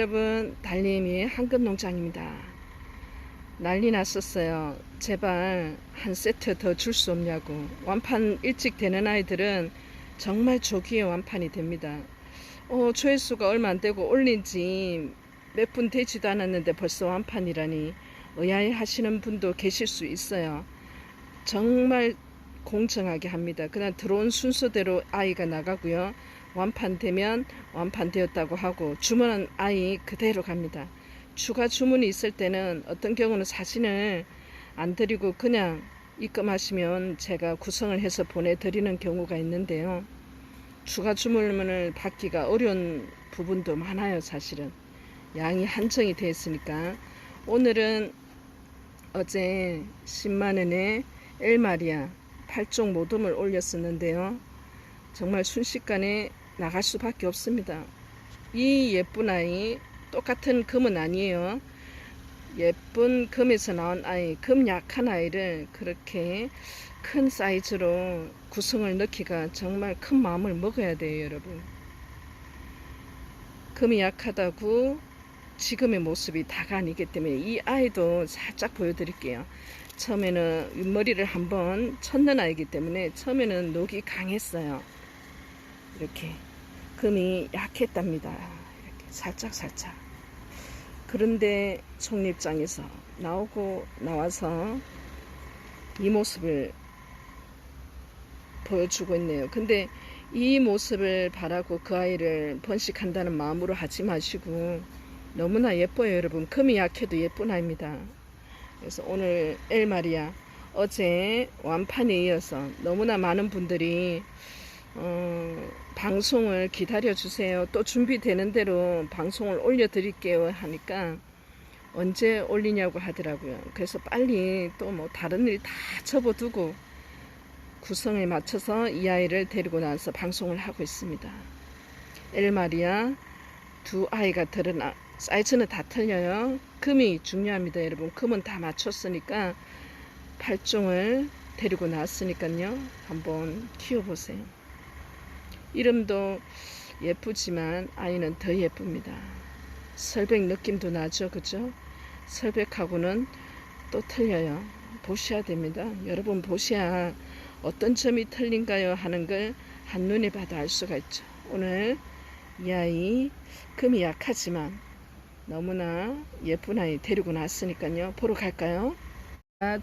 여러분, 달님이 황금농장입니다. 난리 났었어요. 제발 한 세트 더 줄 수 없냐고. 완판 일찍 되는 아이들은 정말 조기에 완판이 됩니다. 조회수가 얼마 안 되고 올린 지 몇 분 되지도 않았는데 벌써 완판이라니 의아해 하시는 분도 계실 수 있어요. 정말 공정하게 합니다. 그냥 들어온 순서대로 아이가 나가고요. 완판되면 완판되었다고 하고 주문한 아이 그대로 갑니다. 추가 주문이 있을 때는 어떤 경우는 사진을 안 드리고 그냥 입금하시면 제가 구성을 해서 보내드리는 경우가 있는데요. 추가 주문을 받기가 어려운 부분도 많아요. 사실은 양이 한정이 되어 있으니까. 오늘은 어제 10만원에 엘마리아 8종 모듬을 올렸었는데요. 정말 순식간에 나갈 수밖에 없습니다. 이 예쁜 아이, 똑같은 금은 아니에요. 예쁜 금에서 나온 아이, 금 약한 아이를 그렇게 큰 사이즈로 구성을 넣기가 정말 큰 마음을 먹어야 돼요. 여러분, 금이 약하다고 지금의 모습이 다가 아니기 때문에 이 아이도 살짝 보여드릴게요. 처음에는 윗머리를 한번 쳤는 아이기 때문에 처음에는 녹이 강했어요. 이렇게 금이 약했답니다. 이렇게 살짝. 그런데 속립장에서 나와서 이 모습을 보여주고 있네요. 근데 이 모습을 바라고 그 아이를 번식한다는 마음으로 하지 마시고, 너무나 예뻐요. 여러분, 금이 약해도 예쁜 아이입니다. 그래서 오늘 엘마리아 어제 완판에 이어서 너무나 많은 분들이 방송을 기다려 주세요, 또 준비되는 대로 방송을 올려 드릴게요 하니까 언제 올리냐고 하더라고요. 그래서 빨리 또 뭐 다른 일 다 접어두고 구성에 맞춰서 이 아이를 데리고 나서 방송을 하고 있습니다. 엘마리아 두 아이가 들은 사이즈는 다 틀려요. 금이 중요합니다. 여러분, 금은 다 맞췄으니까 8종을 데리고 나왔으니까요, 한번 키워보세요. 이름도 예쁘지만 아이는 더 예쁩니다. 설백 느낌도 나죠, 그죠? 설백하고는 또 틀려요. 보셔야 됩니다. 여러분, 보셔야 어떤 점이 틀린가요 하는 걸 한눈에 봐도 알 수가 있죠. 오늘 이 아이 금이 약하지만 너무나 예쁜 아이 데리고 나왔으니까요, 보러 갈까요?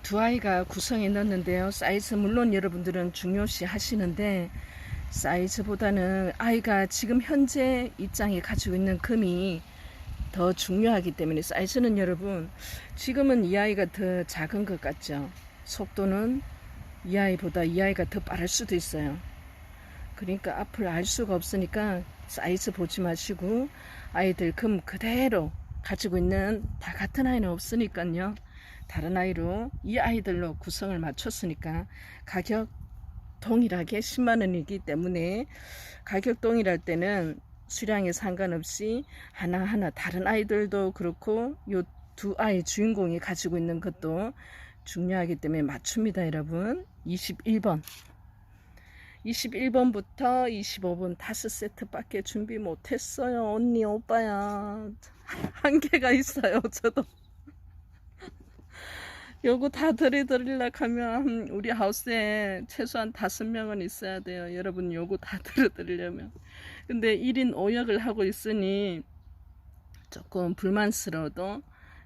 두 아이가 구성해 넣었는데요. 사이즈 물론 여러분들은 중요시 하시는데 사이즈보다는 아이가 지금 현재 입장에 가지고 있는 금이 더 중요하기 때문에 사이즈는 여러분, 지금은 이 아이가 더 작은 것 같죠? 속도는 이 아이보다 이 아이가 더 빠를 수도 있어요. 그러니까 앞을 알 수가 없으니까 사이즈 보지 마시고 아이들 금 그대로 가지고 있는, 다 같은 아이는 없으니까요, 다른 아이로 이 아이들로 구성을 맞췄으니까 가격 동일하게 10만원이기 때문에 가격 동일할 때는 수량에 상관없이 하나하나 다른 아이들도 그렇고 요 두 아이 주인공이 가지고 있는 것도 중요하기 때문에 맞춥니다. 여러분, 21번부터 25번 5세트밖에 준비 못했어요. 언니 오빠야, 한계가 있어요. 저도 요거 다 들이려고 하면 우리 하우스에 최소한 5명은 있어야 돼요. 여러분, 요거 다 들어드리려면. 근데 1인 5역을 하고 있으니 조금 불만스러워도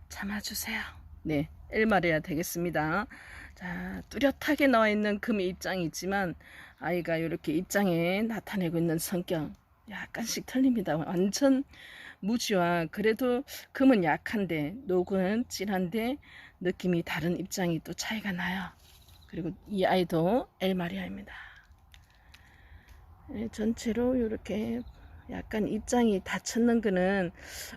참아주세요. 네, 엘마리아 되겠습니다. 자, 뚜렷하게 나와 있는 금의 입장이 있지만 아이가 이렇게 입장에 나타내고 있는 성격 약간씩 틀립니다. 완전 무지와, 그래도 금은 약한데 녹은 진한데 느낌이 다른 입장이 또 차이가 나요. 그리고 이 아이도 엘마리아입니다. 네, 전체로 이렇게 약간 입장이 닫혔는 거는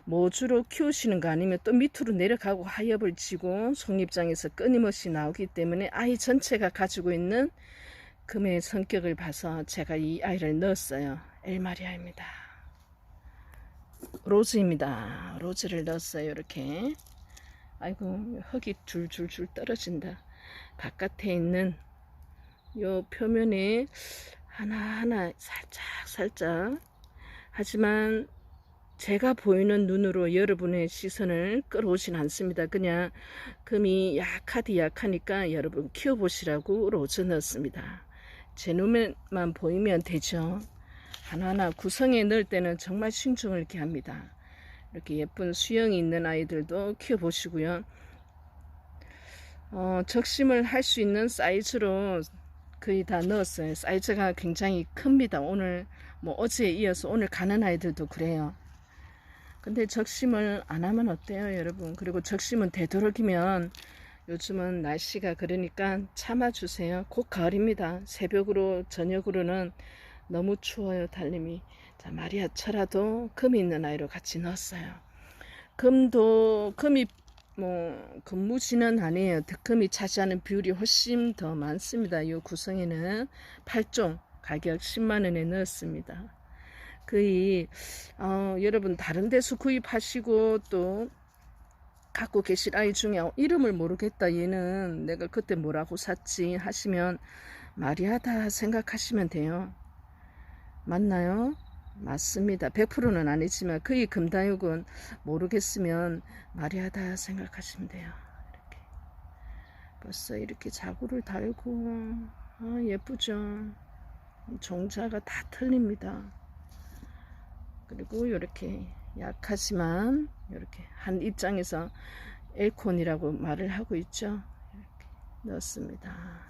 모주로 키우시는 거 아니면 또 밑으로 내려가고 하엽을 지고 속립장에서 끊임없이 나오기 때문에 아이 전체가 가지고 있는 금의 성격을 봐서 제가 이 아이를 넣었어요. 엘마리아입니다. 로즈입니다. 로즈를 넣었어요. 이렇게. 아이고, 흙이 줄줄줄 떨어진다. 바깥에 있는 요 표면에 하나하나 살짝 하지만 제가 보이는 눈으로 여러분의 시선을 끌어오진 않습니다. 그냥 금이 약하니까 여러분 키워보시라고 로즈 넣었습니다. 제 눈에만 보이면 되죠. 하나하나 구성에 넣을 때는 정말 신중을 이렇게 합니다. 이렇게 예쁜 수영이 있는 아이들도 키워보시고요. 적심을 할 수 있는 사이즈로 거의 다 넣었어요. 사이즈가 굉장히 큽니다. 오늘 뭐 어제에 이어서 오늘 가는 아이들도 그래요. 근데 적심을 안 하면 어때요, 여러분? 그리고 적심은 되도록이면 요즘은 날씨가 그러니까 참아주세요. 곧 가을입니다. 새벽으로 저녁으로는 너무 추워요, 달님이. 자, 마리아철화도 금이 있는 아이로 같이 넣었어요. 금이 뭐 금무지는 아니에요. 득금이 차지하는 비율이 훨씬 더 많습니다. 이 구성에는 8종 가격 10만원에 넣었습니다. 거의 여러분 다른 데서 구입하시고 또 갖고 계실 아이 중에 이름을 모르겠다, 얘는 내가 그때 뭐라고 샀지 하시면 마리아다 생각하시면 돼요. 맞나요? 맞습니다. 100%는 아니지만 거의 금다육은 모르겠으면 마리아다 생각하시면 돼요. 이렇게 벌써 이렇게 자구를 달고 예쁘죠. 종자가 다 틀립니다. 그리고 이렇게 약하지만 이렇게 한 입장에서 엘콘이라고 말을 하고 있죠. 이렇게 넣었습니다.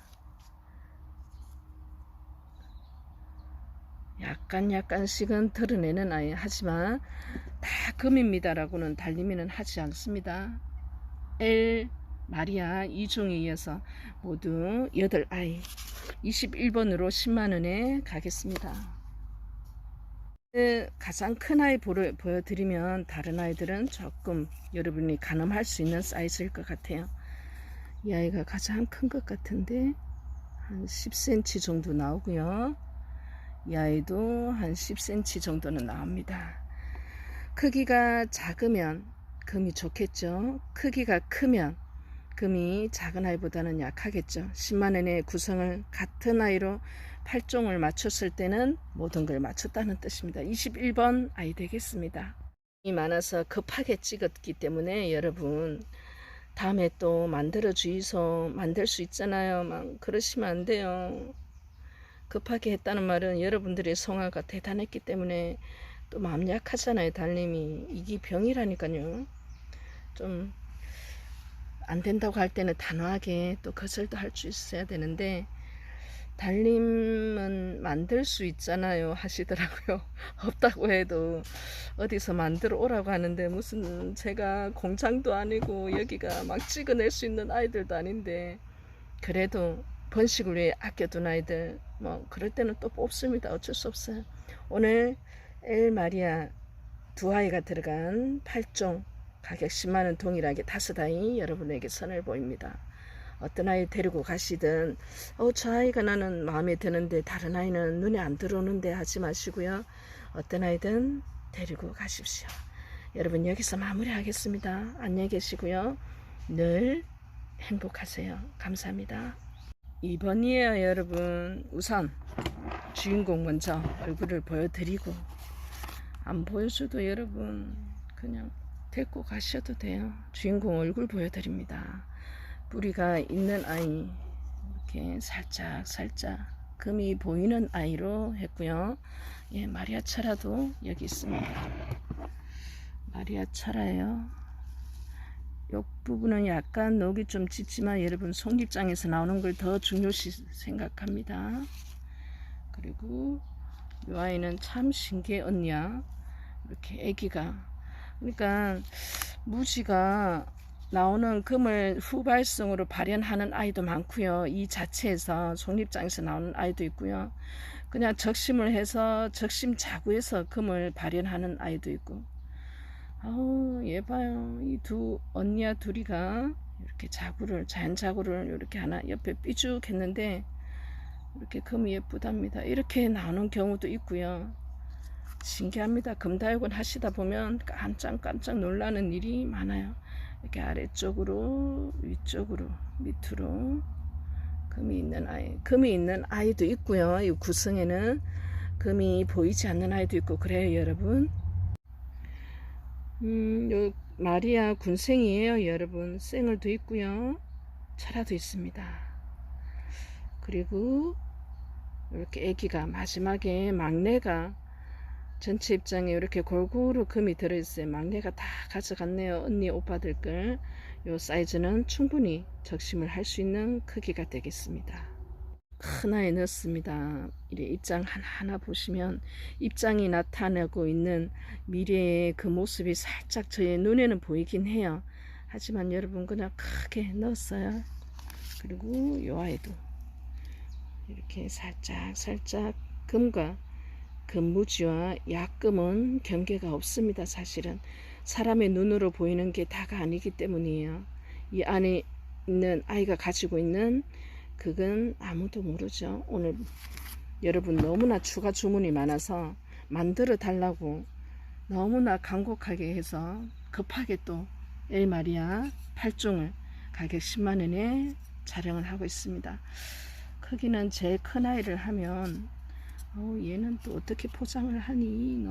약간씩은 드러내는 아이, 하지만 다 금입니다라고는 달림이는 하지 않습니다. 엘 마리아 2종에 이어서 모두 8아이 21번으로 10만원에 가겠습니다. 가장 큰 아이 보여드리면 다른 아이들은 조금 여러분이 가늠할 수 있는 사이즈일 것 같아요. 이 아이가 가장 큰 것 같은데 한 10cm 정도 나오고요. 이 아이도 한 10cm 정도는 나옵니다. 크기가 작으면 금이 좋겠죠. 크기가 크면 금이 작은 아이보다는 약하겠죠. 10만원의 구성을 같은 아이로 8종을 맞췄을 때는 모든 걸 맞췄다는 뜻입니다. 21번 아이 되겠습니다. 이 많아서 급하게 찍었기 때문에 여러분 다음에 또 만들어 주이소 만들 수 있잖아요. 막 그러시면 안 돼요. 급하게 했다는 말은 여러분들의 성화가 대단했기 때문에 또 마음 약하잖아요. 달님이 이게 병이라니까요. 좀 안 된다고 할 때는 단호하게 또 거절도 할 수 있어야 되는데 달님은 만들 수 있잖아요 하시더라고요. 없다고 해도 어디서 만들어 오라고 하는데 무슨 제가 공장도 아니고 여기가 막 찍어낼 수 있는 아이들도 아닌데 그래도 번식을 위해 아껴둔 아이들 뭐 그럴 때는 또 뽑습니다. 어쩔 수 없어요. 오늘 엘 마리아 2아이가 들어간 8종 가격 10만원 동일하게 5아이 여러분에게 선을 보입니다. 어떤 아이 데리고 가시든 저 아이가 나는 마음에 드는데 다른 아이는 눈에 안 들어오는데 하지 마시고요. 어떤 아이든 데리고 가십시오. 여러분 여기서 마무리하겠습니다. 안녕히 계시고요. 늘 행복하세요. 감사합니다. 2번이에요 여러분. 우선 주인공 먼저 얼굴을 보여드리고 안 보여줘도 여러분 그냥 데리고 가셔도 돼요. 주인공 얼굴 보여드립니다. 뿌리가 있는 아이 이렇게 살짝 금이 보이는 아이로 했고요. 예, 마리아 철화도 여기 있습니다. 마리아 철화예요. 이 부분은 약간 녹이 좀 짙지만 여러분 속립장에서 나오는 걸 더 중요시 생각합니다. 그리고 이 아이는 참 신기해 언니야. 이렇게 애기가 그러니까 무지가 나오는 금을 후발성으로 발현하는 아이도 많고요. 이 자체에서 속립장에서 나오는 아이도 있고요. 그냥 적심을 해서 적심 자구에서 금을 발현하는 아이도 있고. 얘 봐요. 이 두 언니야 둘이가 이렇게 자연 자구를 이렇게 하나 옆에 삐죽 했는데 이렇게 금이 예쁘답니다. 이렇게 나오는 경우도 있고요. 신기합니다. 금다육은 하시다 보면 깜짝 놀라는 일이 많아요. 이렇게 아래쪽으로 위쪽으로 밑으로 금이 있는 아이도 있고요. 이 구성에는 금이 보이지 않는 아이도 있고 그래요 여러분. 요 마리아 군생이에요, 여러분. 생얼도 있고요. 철화도 있습니다. 그리고 이렇게 아기가 마지막에 막내가 전체 입장에 이렇게 골고루 금이 들어있어요. 막내가 다 가져갔네요. 언니 오빠들 걸. 요 사이즈는 충분히 적심을 할 수 있는 크기가 되겠습니다. 큰 아이 넣습니다. 이래 입장 하나하나 보시면 입장이 나타내고 있는 미래의 그 모습이 살짝 저의 눈에는 보이긴 해요. 하지만 여러분 그냥 크게 넣었어요. 그리고 요 아이도 이렇게 살짝 금과 금무지와 약금은 경계가 없습니다. 사실은 사람의 눈으로 보이는 게 다가 아니기 때문이에요. 이 안에 있는 아이가 가지고 있는 그건 아무도 모르죠. 오늘 여러분 너무나 추가 주문이 많아서 만들어 달라고 너무나 간곡하게 해서 급하게 또 엘마리아 8종을 가격 10만원에 촬영을 하고 있습니다. 크기는 제일 큰 아이를 하면 얘는 또 어떻게 포장을 하니?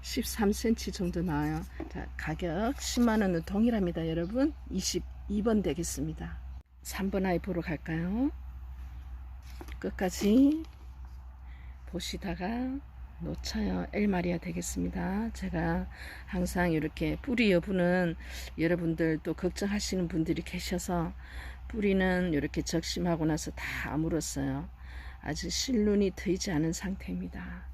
13cm 정도 나와요. 자, 가격 10만원은 동일합니다. 여러분 22번 되겠습니다. 3번 아이 보러 갈까요? 끝까지 보시다가 놓쳐요. 엘마리아 되겠습니다. 제가 항상 이렇게 뿌리 여부는 여러분들 또 걱정하시는 분들이 계셔서 뿌리는 이렇게 적심하고 나서 다 아물었어요. 아직 실눈이 트이지 않은 상태입니다.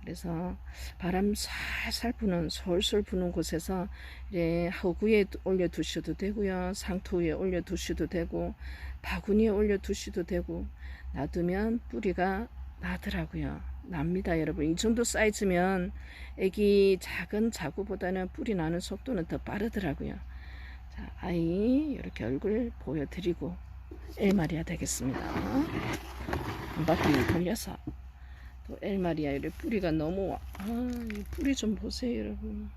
그래서 바람 살살 부는 솔솔 부는 곳에서 이제 허구에 올려 두셔도 되고요, 상토 위에 올려 두셔도 되고 바구니에 올려 두셔도 되고 놔두면 뿌리가 나더라고요. 납니다. 여러분 이 정도 사이즈면 애기 작은 자구보다는 뿌리 나는 속도는 더 빠르더라고요. 자, 아이 이렇게 얼굴 보여드리고 엘마리아 되겠습니다. 한 바퀴 돌려서 또 엘마리아 이래 뿌리가 너무 이 뿌리 좀 보세요. 여러분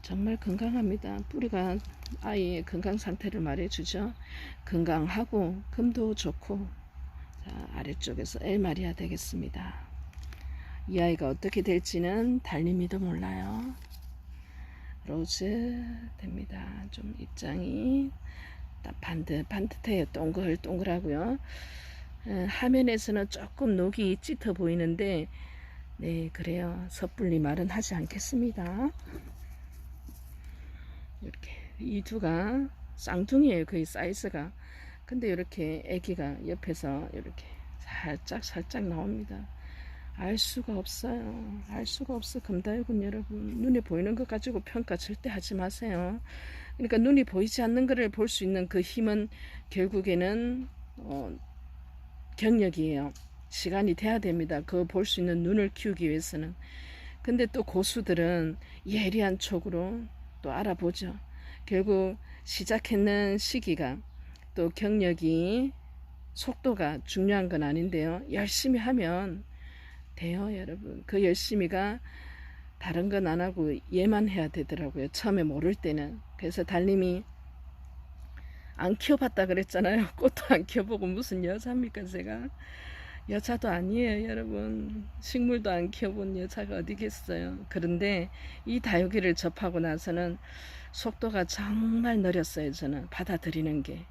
정말 건강합니다. 뿌리가 아이의 건강 상태를 말해주죠. 건강하고 금도 좋고. 자, 아래쪽에서 엘마리아 되겠습니다. 이 아이가 어떻게 될지는 달님이도 몰라요. 로즈 됩니다. 좀 입장이 반듯해요. 동글동글하고요. 화면에서는 조금 녹이 짙어 보이는데 네 그래요. 섣불리 말은 하지 않겠습니다. 이렇게 이 두가 쌍둥이에요. 거의 사이즈가. 근데 이렇게 아기가 옆에서 이렇게 살짝 나옵니다. 알 수가 없어요. 알 수가 없어. 금다육은 여러분 눈에 보이는 것 가지고 평가 절대 하지 마세요. 그러니까 눈이 보이지 않는 것을 볼 수 있는 그 힘은 결국에는 경력이에요. 시간이 돼야 됩니다. 그거 볼 수 있는 눈을 키우기 위해서는. 근데 또 고수들은 예리한 촉으로 또 알아보죠. 결국 시작했는 시기가 또 경력이 속도가 중요한 건 아닌데요. 열심히 하면 돼요, 여러분. 그 열심히가 다른 건 안 하고 얘만 해야 되더라고요. 처음에 모를 때는. 그래서 달님이 안 키워봤다 그랬잖아요. 꽃도 안 키워보고 무슨 여자입니까 제가. 여자도 아니에요 여러분. 식물도 안 키워본 여자가 어디겠어요. 그런데 이 다육이를 접하고 나서는 속도가 정말 느렸어요. 저는 받아들이는 게.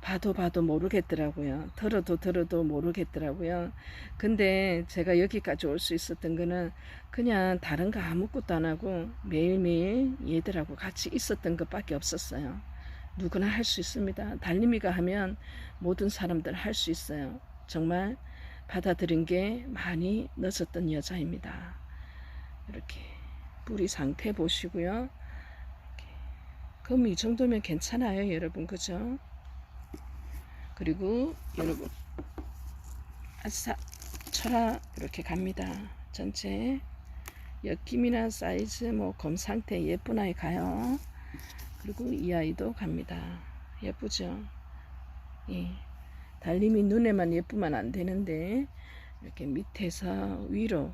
봐도 모르겠더라고요. 들어도 모르겠더라고요. 근데 제가 여기까지 올 수 있었던 거는 그냥 다른 거 아무것도 안 하고 매일매일 얘들하고 같이 있었던 것밖에 없었어요. 누구나 할 수 있습니다. 달님이가 하면 모든 사람들 할 수 있어요. 정말 받아들인 게 많이 늦었던 여자입니다. 이렇게 뿌리 상태 보시고요. 그럼 이 정도면 괜찮아요 여러분. 그죠? 그리고 여러분 아싸 철화 이렇게 갑니다. 전체 엮임이나 사이즈 뭐 검 상태 예쁜 아이 가요. 그리고 이 아이도 갑니다. 예쁘죠? 예. 달님이 눈에만 예쁘면 안 되는데 이렇게 밑에서 위로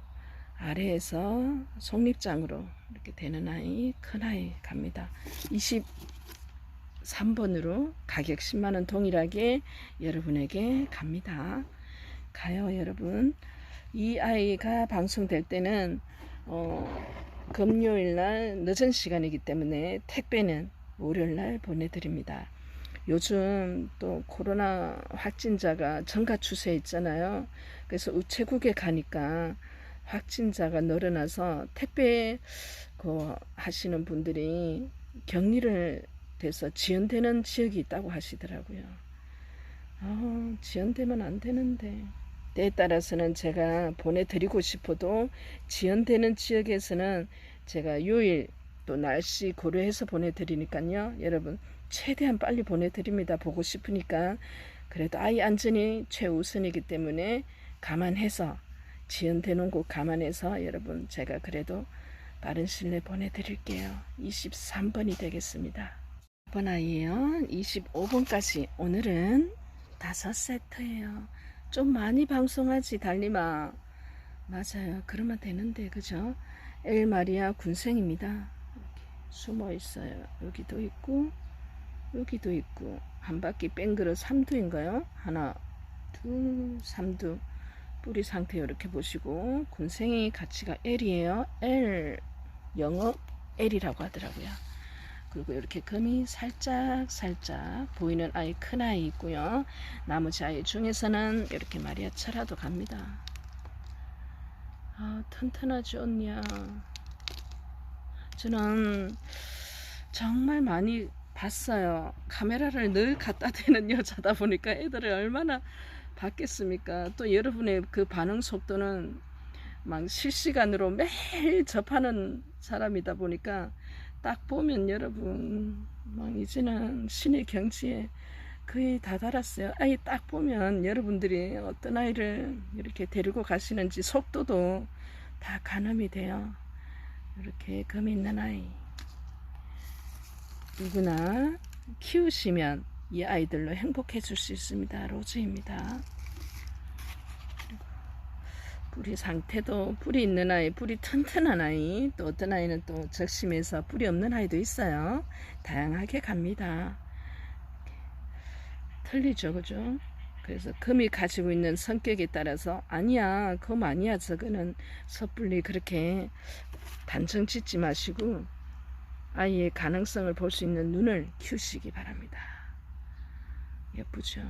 아래에서 속립장으로 이렇게 되는 아이, 큰 아이 갑니다. 23번으로 가격 10만원 동일하게 여러분에게 갑니다. 가요 여러분. 이 아이가 방송될 때는 금요일 날 늦은 시간이기 때문에 택배는 월요일 날 보내드립니다. 요즘 또 코로나 확진자가 증가 추세 있잖아요. 그래서 우체국에 가니까 확진자가 늘어나서 택배 하시는 분들이 격리를 돼서 지연되는 지역이 있다고 하시더라고요. 지연되면 안 되는데. 때에 따라서는 제가 보내드리고 싶어도 지연되는 지역에서는 제가 요일 또 날씨 고려해서 보내드리니까요. 여러분 최대한 빨리 보내드립니다. 보고 싶으니까. 그래도 아이 안전이 최우선이기 때문에 감안해서 지연되는 곳 감안해서 여러분 제가 그래도 빠른 시일 내에 보내드릴게요. 23번이 되겠습니다. 5번 아이예요. 25번까지 오늘은 5세트예요. 좀 많이 방송하지 달님아. 맞아요. 그러면 되는데 그죠? 엘마리아 군생입니다. 이렇게 숨어 있어요. 여기도 있고 여기도 있고 한 바퀴 뺑그릇 3두인가요? 하나 둘 3두 뿌리 상태 이렇게 보시고 군생이 가치가 L이에요. L 영어 L이라고 하더라고요. 그리고 이렇게 금이 살짝 보이는 아이, 큰 아이 있고요. 나머지 아이 중에서는 이렇게 마리아 철화도 갑니다. 튼튼하지 않냐. 저는 정말 많이 봤어요. 카메라를 늘 갖다 대는 여자다 보니까 애들을 얼마나 봤겠습니까. 또 여러분의 그 반응 속도는 막 실시간으로 매일 접하는 사람이다 보니까 딱 보면 여러분 막 이제는 신의 경지에 거의 다 달았어요. 아이 딱 보면 여러분들이 어떤 아이를 이렇게 데리고 가시는지 속도도 다 가늠이 돼요. 이렇게 금 있는 아이 누구나 키우시면 이 아이들로 행복해질 수 있습니다. 로즈입니다. 뿌리 상태도 뿌리 있는 아이, 뿌리 튼튼한 아이, 또 어떤 아이는 또 적심해서 뿌리 없는 아이도 있어요. 다양하게 갑니다. 틀리죠, 그죠? 그래서 금이 가지고 있는 성격에 따라서 아니야, 금 아니야, 저거는 섣불리 그렇게 단정 짓지 마시고 아이의 가능성을 볼 수 있는 눈을 키우시기 바랍니다. 예쁘죠?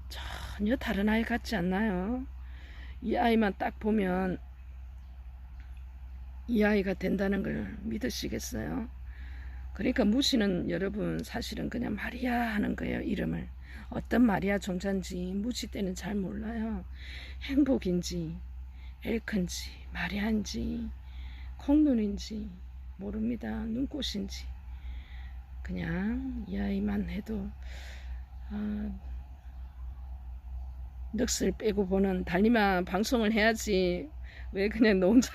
전혀 다른 아이 같지 않나요? 이 아이만 딱 보면 이 아이가 된다는 걸 믿으시겠어요? 그러니까 무지는 여러분 사실은 그냥 마리아 하는 거예요. 이름을 어떤 마리아 종자인지 무지 때는 잘 몰라요. 행복인지 엘큰지 마리아인지 콩눈인지 모릅니다. 눈꽃인지 그냥 이 아이만 해도 넋을 빼고 보는 달님아 방송을 해야지 왜 그냥 너 혼자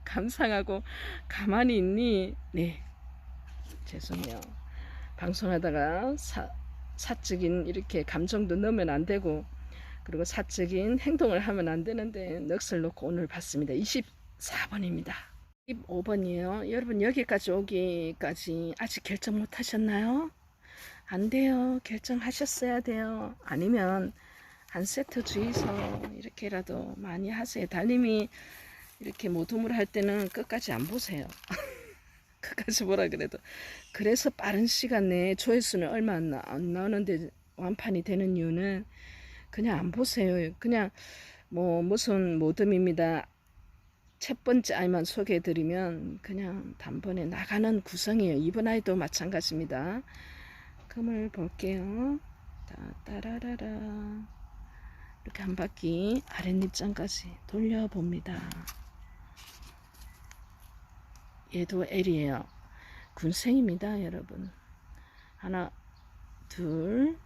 감상하고 가만히 있니? 네, 죄송해요. 방송하다가 사적인 이렇게 감정도 넣으면 안 되고 그리고 사적인 행동을 하면 안 되는데 넋을 놓고 오늘 봤습니다. 24번입니다. 25번이에요. 여러분 여기까지 오기까지 아직 결정 못 하셨나요? 안 돼요. 결정하셨어야 돼요. 아니면 한 세트 주의서 이렇게라도 많이 하세요. 달님이 이렇게 모둠을 할 때는 끝까지 안 보세요. 끝까지 보라 그래도. 그래서 빠른 시간 내에 조회수는 얼마 안 나오는데 완판이 되는 이유는 그냥 안 보세요. 그냥 뭐 무슨 모둠입니다. 첫 번째 아이만 소개해드리면 그냥 단번에 나가는 구성이에요. 이번 아이도 마찬가지입니다. 금을 볼게요. 따라라라. 이렇게 한 바퀴 아랫입장까지 돌려봅니다. 얘도 L이에요. 군생입니다, 여러분. 하나, 둘,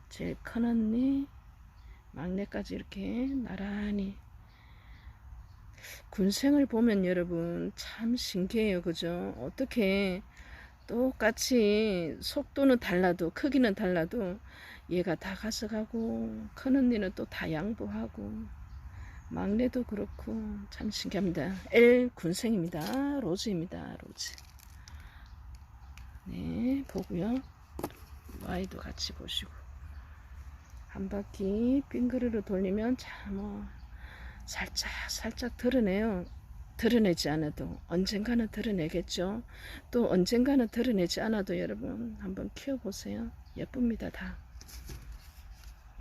제일 큰 언니, 막내까지 이렇게 나란히. 군생을 보면 여러분 참 신기해요, 그죠? 어떻게 똑같이 속도는 달라도 크기는 달라도 얘가 다 가져가고 큰 언니는 또 다 양보하고 막내도 그렇고 참 신기합니다. L 군생입니다. 로즈입니다. 로즈. 네, 보고요. Y도 같이 보시고 한 바퀴 빙그르르 돌리면 참 살짝 살짝 드러내요. 드러내지 않아도 언젠가는 드러내겠죠. 또 언젠가는 드러내지 않아도 여러분 한번 키워보세요. 예쁩니다. 다.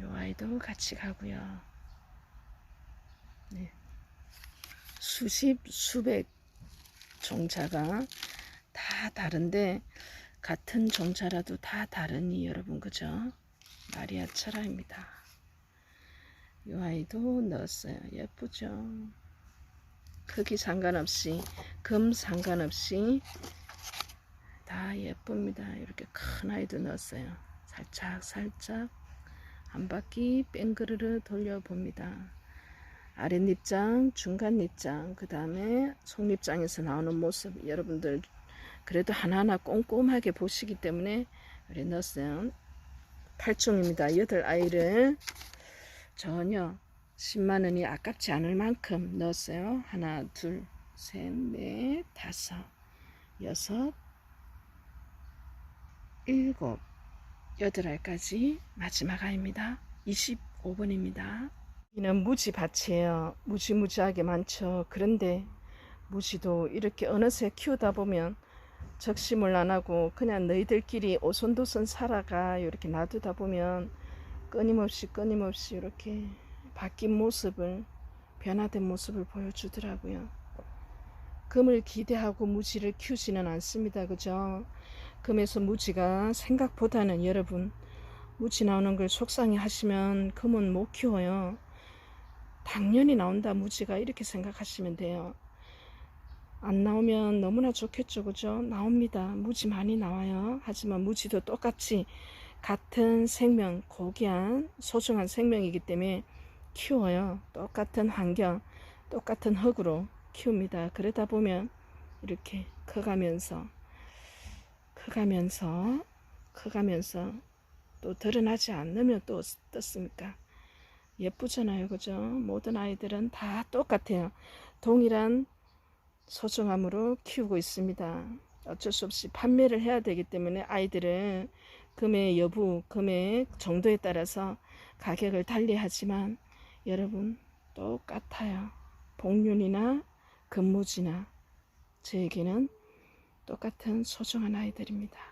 요 아이도 같이 가고요. 네. 수십 수백 종자가 다 다른데 같은 종자라도 다 다르니 여러분 그죠? 마리아 철화입니다. 이 아이도 넣었어요. 예쁘죠? 크기 상관없이 금 상관없이 다 예쁩니다. 이렇게 큰 아이도 넣었어요. 살짝 살짝 한 바퀴 뺑그르르 돌려봅니다. 아랫입장, 중간입장, 그 다음에 속입장에서 나오는 모습 여러분들 그래도 하나하나 꼼꼼하게 보시기 때문에 그래 넣었어요. 8종입니다. 8아이를 전혀 10만원이 아깝지 않을 만큼 넣었어요. 하나, 둘, 셋, 넷, 다섯, 여섯, 일곱, 8알까지 마지막 아이입니다. 25번입니다. 여기는 무지밭이에요. 무지무지하게 많죠. 그런데 무지도 이렇게 어느새 키우다 보면 적심을 안 하고 그냥 너희들끼리 오손도손 살아가 이렇게 놔두다 보면 끊임없이 이렇게 바뀐 모습을 변화된 모습을 보여주더라고요. 금을 기대하고 무지를 키우지는 않습니다. 그죠? 금에서 무지가 생각보다는 여러분 무지 나오는 걸 속상해 하시면 금은 못 키워요. 당연히 나온다 무지가 이렇게 생각하시면 돼요. 안 나오면 너무나 좋겠죠. 그죠? 나옵니다. 무지 많이 나와요. 하지만 무지도 똑같이 같은 생명, 고귀한 소중한 생명이기 때문에 키워요. 똑같은 환경, 똑같은 흙으로 키웁니다. 그러다 보면 이렇게 커가면서 또 드러나지 않으면 또 어떻습니까? 예쁘잖아요. 그죠? 모든 아이들은 다 똑같아요. 동일한 소중함으로 키우고 있습니다. 어쩔 수 없이 판매를 해야 되기 때문에 아이들은 금의 여부, 금의 정도에 따라서 가격을 달리하지만 여러분 똑같아요. 복륜이나 금무지나 저에게는 똑같은 소중한 아이들입니다.